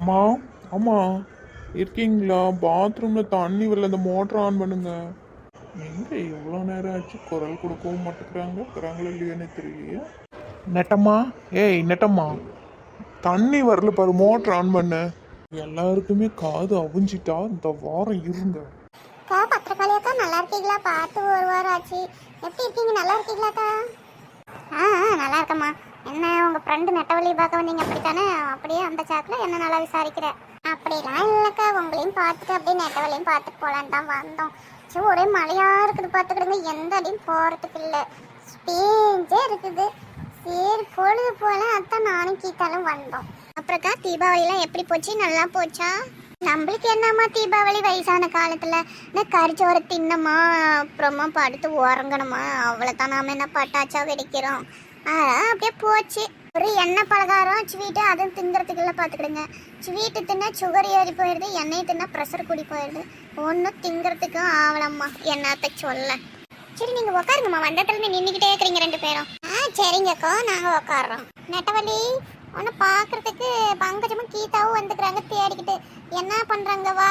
அம்மா, அம்மா இருக்கீங்களா? பாத்ரூம்ல தண்ணி வரல, அந்த மோட்டர் ஆன் பண்ணுங்க. எங்க எவ்வளோ நேரம் ஆச்சு, குரல் கொடுக்கவும் இருக்கிறாங்களோ இல்லையோன்னு தெரியலையே. நெட்டம்மா, ஏய் நெட்டம்மா, தண்ணி வரல பாரு, மோட்டர் ஆன் பண்ணு. எல்லாருக்குமே காது அவிஞ்சிட்டா இந்த வாரம் இருங்க. பத்திரக்காளியாக்கா நல்லா இருக்கீங்களா? பார்த்து ஒரு வாரம் ஆச்சு. எப்படி இருக்கீங்க? நல்லா இருக்கீங்களாக்கா? நல்லா இருக்கம்மா. என்ன உங்க ஃப்ரெண்டு நெட்டவழி பார்க்க வந்தீங்க அப்படித்தானே? அப்படியே அந்த சாக்கில் என்ன நல்லா விசாரிக்கிறேன். அப்படிலாம் இல்லைக்கா, உங்களையும் பார்த்துட்டு அப்படியே நெட்டவழியும் பார்த்துட்டு போகலான்னு தான் வந்தோம். சரி, ஒரே மழையா இருக்குது பார்த்துக்கிடுங்க, எந்த அடியும் போகிறதுக்கு இல்லை, ஸ்பேஞ்சே இருக்குது. சரி பொழுது போல அதான் நானும் கீத்தாலும் வந்தோம். அப்புறக்கா தீபாவளிலாம் எப்படி போச்சு? நல்லா போச்சா? நம்மளுக்கு என்னம்மா தீபாவளி, வயசான காலத்துல இந்த கறிச்சோரை தின்னமா அப்புறமா படுத்து உறங்கணுமா, அவ்வளோதான். நாம என்ன பட்டாச்சா வெடிக்கிறோம். அப்படியே போச்சு. ஒரு எண்ணெய் பலகாரம் ஸ்வீட்டு அதுவும் திங்கிறதுக்குள்ள பார்த்துக்கிடுங்க. ஸ்வீட்டு தின்னா சுகர் ஏறி போயிடுது, எண்ணெய் தின்னா ப்ரெஷர் கூடி போயிடுது. ஒன்றும் திங்கிறதுக்கும் ஆவலம்மா, என்னத்த சொல்ல. சரி நீங்கள் உட்காருங்கம்மா, வண்டத்தில் நின்றுக்கிட்டே இருக்கிறீங்க ரெண்டு பேரும். சரிங்கக்கா, நாங்கள் உட்காடுறோம். நெட்டவழி ஒன்று பார்க்கறதுக்கு பங்கஜமும் கீதாவும் வந்துக்கிறாங்க தேடிக்கிட்டு. என்ன பண்ணுறாங்க? வா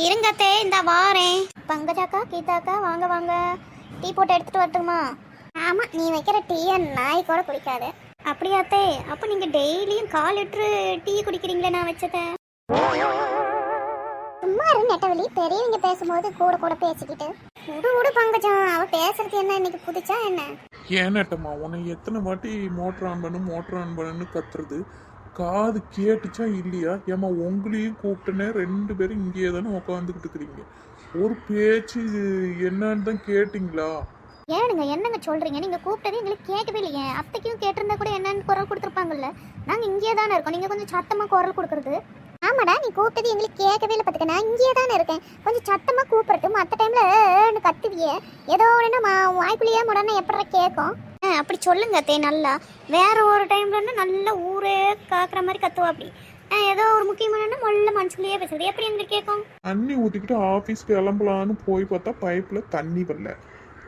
இருங்கத்தே, இந்த வாரேன். பங்கஜாக்கா, கீதாக்கா, வாங்க வாங்க. டீ போட்டு எடுத்துகிட்டு வரட்டுமா? ஆமாம், நீ வைக்கிற டீயை நாய் கூட குடிக்காது. அப்படியாத்தே? அப்போ நீங்கள் டெய்லியும் 4 லிட்டரு டீ குடிக்கிறீங்களே நான் வச்சதை. சும்மா இரு நெட்டவழி, பெரியவங்க பேசும்போது கூட கூட பேசிக்கிட்டு. விடு பங்கஜம், அவள் பேசுறது என்ன இன்னைக்கு புதுச்சா என்ன? ஏன் நெட்டம்மா, உன்னை எத்தனை வாட்டி மோட்டர் ஆன் பண்ணு மோட்டர் ஆன் பண்ணுன்னு கத்துறது, காது கேட்டுச்சா இல்லையா? ஏமா உங்களையும் கூப்பிட்டனே, 2 பேரும் இங்கேயே தானே உட்காந்துக்கிட்டு இருக்கிறீங்க. ஒரு பேச்சு என்னன்னு தான் கேட்டிங்களா? ஏனுங்க என்னங்க சொல்றீங்க? நீங்க கூப்பிட்டது எங்களுக்கு கேட்கவே இல்லையே. அத்தைக்கும் கேட்டிருந்தா கூட என்னன்னு குரல் கொடுத்துருப்பாங்கல்ல. நாங்க இங்கே தானே இருக்கோம், நீங்க கொஞ்சம் சத்தமா குரல் கொடுக்கறது. ஆமாடா, நீ கூப்பிட்டது எங்களுக்கு கேட்கவே இல்லை. பார்த்துக்க, நான் இங்கே தானே இருக்கேன், கொஞ்சம் சத்தமா கூப்பிடுறது. மற்ற டைம்ல கத்துவியே, ஏதோ ஒன்று வாய்க்குள்ளேயே முடனே எப்படி கேட்கும். அப்படி சொல்லுங்க அத்தே. நல்லா வேற ஒரு டைம்ல நல்லா ஊரே காக்குற மாதிரி கத்துவா. அப்படி ஏதோ ஒரு முக்கியமான மொல்ல மனசுக்குள்ளேயே பேசுறது எப்படி எங்களுக்கு கேட்கும்? தண்ணி ஊற்றிக்கிட்டு ஆஃபீஸ்க்கு கிளம்பலான்னு போய் பார்த்தா பைப்பில் தண்ணி வரல.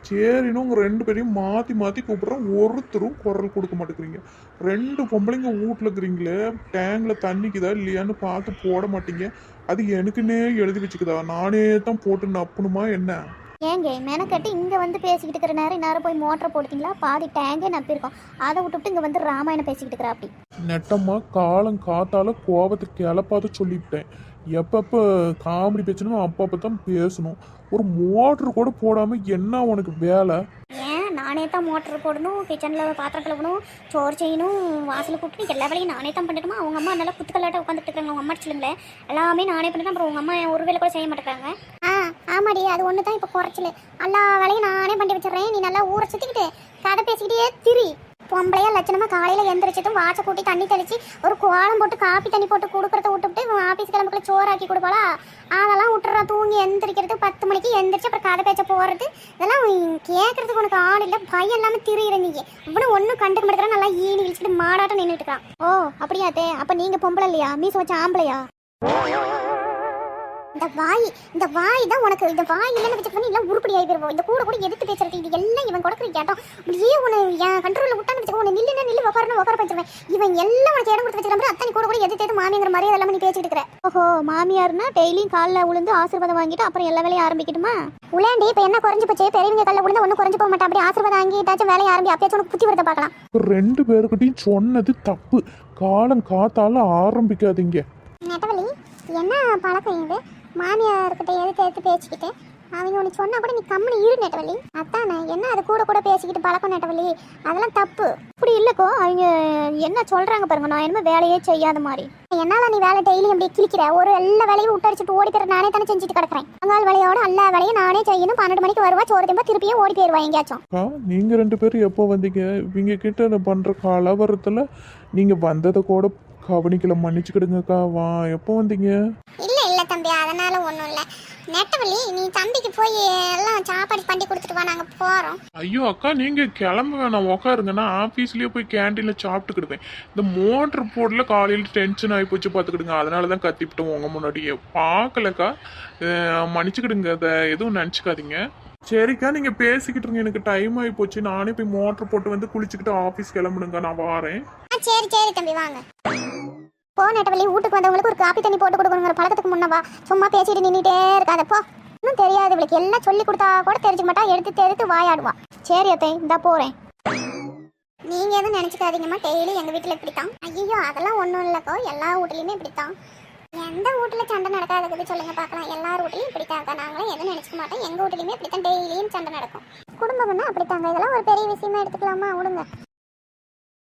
சரின்னு உங்கள் 2 பேரையும் மாற்றி மாற்றி கூப்பிட்றோம், ஒருத்தரும் குரல் கொடுக்க மாட்டேங்கிறீங்க. 2 பொம்பளைங்க வீட்டில் இருக்கிறீங்களே, டேங்கில் தண்ணிக்குதா இல்லையான்னு பார்த்து போட மாட்டீங்க. அது எனக்குன்னே எழுதி வச்சுக்குதா? நானே தான் போட்டு நப்பணுமா என்ன? ஏங்க மெனக்கட்டு இங்கே வந்து பேசிக்கிட்டு இருக்கிற நேரம் போய் மோட்டரை போடுத்தீங்களா? பாதி டேங்கே நப்பியிருக்கோம், அதை விட்டுவிட்டு இங்கே வந்து ராமாயணம் பேசிக்கிட்டு இருக்கிற. அப்படி நெட்டம்மா, காலம் காத்தால கோபத்துக்கு கிளப்பாத சொல்லிவிட்டேன். எப்பப்போ காமெடி பேசணும் அப்பப்போ தான் பேசணும். ஒரு மோட்டர் கூட போடாமல் என்ன உனக்கு வேலை? ஏன் நானே தான் மோட்டர் போடணும், கிச்சனில் பாத்திரம் கழுவணும், சோறு செய்யணும், வாசல் கூப்பிட்டு எல்லா வேலையும் நானே தான் பண்ணிட்டுமா? அவங்க அம்மா நல்லா குத்துக்கல்லாட்ட உட்காந்துட்டு இருக்காங்க. உங்கள் அம்மா சொல்லுங்களேன், எல்லாமே நானே பண்ணிட்டு அப்புறம் உங்கள் அம்மா ஒரு வேலை கூட செய்ய மாட்டேங்கிறாங்க. ஆமாடி, அது ஒன்று தான் இப்போ குறைச்சல. எல்லா வேலையும் நானே பண்ணி வச்சிடுறேன், நீ நல்லா ஊரை சுற்றிக்கிட்டு கதை பேசிக்கிட்டே திரி. பொம்பளையா லட்சணமா காலையில் எந்திரிச்சதும் வாட்சை கூட்டி தண்ணி தெளிச்சு ஒரு கோலம் போட்டு காப்பி தண்ணி போட்டு கொடுக்குறத விட்டுவிட்டு ஆஃபீஸ் கிளம்புக்குள்ள சோறாக்கி கொடுப்பாளா? அதெல்லாம் விட்டுறா. தூங்கி எந்திரிக்கிறது 10 மணிக்கு எந்திரிச்சு அப்புறம் கதை பேச்ச போகிறது, இதெல்லாம் கேட்கறதுக்கு உனக்கு ஆள் இல்லை, பயம் இல்லாமல் திரியிறீங்க. இவ்வளோ ஒன்றும் கண்டுக்க மாட்டேங்கிறா, நல்லா ஈனி இழிச்சிட்டு மாடாட்டம் நின்றுட்டு இருக்கான். ஓ அப்படியாத்தே? அப்போ நீங்கள் பொம்பளை இல்லையா? மீச வச்ச ஆம்பளையா? இந்த வாய் தான் உனக்கு. இந்த வாய் இல்லைன்னு வச்சுக்கணும், இல்லை உருப்படி ஆகிடுவோம். இந்த கூட எதிர்த்து பேசுறது இது எல்லாம் இவன் கொடுக்குற கேட்டோம். அப்படியே உன்னை என் கண்ட்ரோலில் விட்டான்னு வச்சுக்கோ, உன்னை நில்லு உட்காரணும் உட்கார வச்சிருவேன். இவன் எல்லாம் உனக்கு இடம் கொடுத்து வச்சுக்கிறேன். அத்தனை கூட எதிர்த்து மாமியாங்கிற மாதிரி அதெல்லாம் நீ பேசிட்டு இருக்கிற. ஓஹோ, மாமியார்னா டெய்லியும் காலில் விழுந்து ஆசீர்வாதம் வாங்கிட்டு அப்புறம் எல்லா வேலையும் ஆரம்பிக்கட்டுமா? உலேண்டி இப்போ என்ன குறைஞ்சு போச்சு? பெரியவங்க காலில் விழுந்து ஒன்றும் குறைஞ்சு போக மாட்டேன். அப்படி ஆசீர்வாதம் வாங்கிட்டாச்சும் வேலையை ஆரம்பி. அப்பயாச்சும் உனக்கு புத்தி வரத பார்க்கலாம். 2 பேருக்கிட்டையும் சொன்னது தப்பு. காலம் காத்தால ஆரம்பிக்காதீங்க. நெட்டவழி, என்ன பழக்கம் இது? மாமியார்கிட்ட எடுத்து பேசிக்கிட்டு அவங்க ஒன்று சொன்னா கூட நீ கம்மனி இரு நெட்டவழி. அத்தானே என்ன அது கூட பேசிக்கிட்டு பழக்கம் நெட்டவழி, அதெல்லாம் தப்பு. இப்படி இல்லைக்கோ, அவங்க என்ன சொல்றாங்க பாருங்க, நான் என்ன வேலையே செய்யாத மாதிரி. என்னால நீ வேலை டெய்லி அப்படி கிழிக்கிற? ஒரு எல்லா வேலையும் விட்டடிச்சிட்டு ஓடி போயிரு. நானே தானே செஞ்சுட்டு கிடக்குறேன். அங்கால் வேலையோட எல்லா வேலையும் நானே செய்யணும். 12 மணிக்கு வருவா, சோறு திம்பா, திருப்பியும் ஓடி போயிருவா எங்கேயாச்சும். நீங்க 2 பேரும் எப்போ வந்தீங்க? இவங்க கிட்ட பண்ற கலவரத்துல நீங்க வந்ததை கூட கவனிக்கல, மன்னிச்சுக்கிடுங்கக்கா. வா, எப்போ வந்தீங்க? இல்ல தம்பி, அதனால ஒன்றும் இல்லை. நெட்டவழி, நீ தம்பிக்கு போய் எல்லாம் சாப்பாடு பண்ணி கொடுத்துட்டு வா, நாங்கள் போகிறோம். ஐயோ அக்கா, நீங்க கிளம்ப வேணாம், உட்காருங்க. நான் ஆஃபீஸ்லயே போய் கேன்டீன்ல சாப்பிட்டுக்கிடுவேன். இந்த மோட்டர் போர்டில் காலையில் டென்ஷன் ஆகி போச்சு பார்த்துக்கிடுங்க. அதனால தான் கத்திவிட்டோம் உங்க முன்னாடியே. பார்க்கலக்கா, மன்னிச்சுக்கிடுங்க. அதை எதுவும் நினச்சிக்காதீங்க. சரிக்கா, நீங்க பேசிக்கிட்டு இருங்க, எனக்கு டைம் ஆகி போச்சு. நானே போய் மோட்டர் போட்டு வந்து குளிச்சுக்கிட்டு ஆஃபீஸ் கிளம்புடுங்க, நான் வாரேன். சரி தம்பி, வாங்க. போ நெட்டவள்ளி, வீட்டுக்கு வந்தவங்களுக்கு ஒரு காப்பி தண்ணி போட்டு கொடுக்கணுங்கிற பழக்கத்துக்கு முன்னவா சும்மா பேசிட்டு நின்றுட்டே இருக்காத போ. இன்னும் தெரியாது இவளுக்கு, எல்லாம் சொல்லி கொடுத்தா கூட தெரிஞ்சுக்க மாட்டா, எடுத்து வாயாடுவா. சரி அத்தை, இந்தா போறேன். நீங்க எதுவும் நினைச்சுக்காதீங்கம்மா, டெய்லி எங்க வீட்டுல இப்படித்தான். ஐயோ அதெல்லாம் ஒன்றும் இல்லைக்கோ, எல்லா வீட்லயுமே இப்படித்தான். எந்த வீட்டுல சண்டை நடக்காதது சொல்லுங்க பார்க்கலாம். எல்லார் வீட்லயும் இப்படித்தான். நாங்களும் எதுவும் நினைச்சுக்க மாட்டோம், எங்க வீட்லயுமே இப்படித்தான் டெய்லியும் சண்டை நடக்கும். குடும்பம்னா அப்படித்தாங்க, இதெல்லாம் ஒரு பெரிய விஷயமா எடுத்துக்கலாமா? விடுங்க.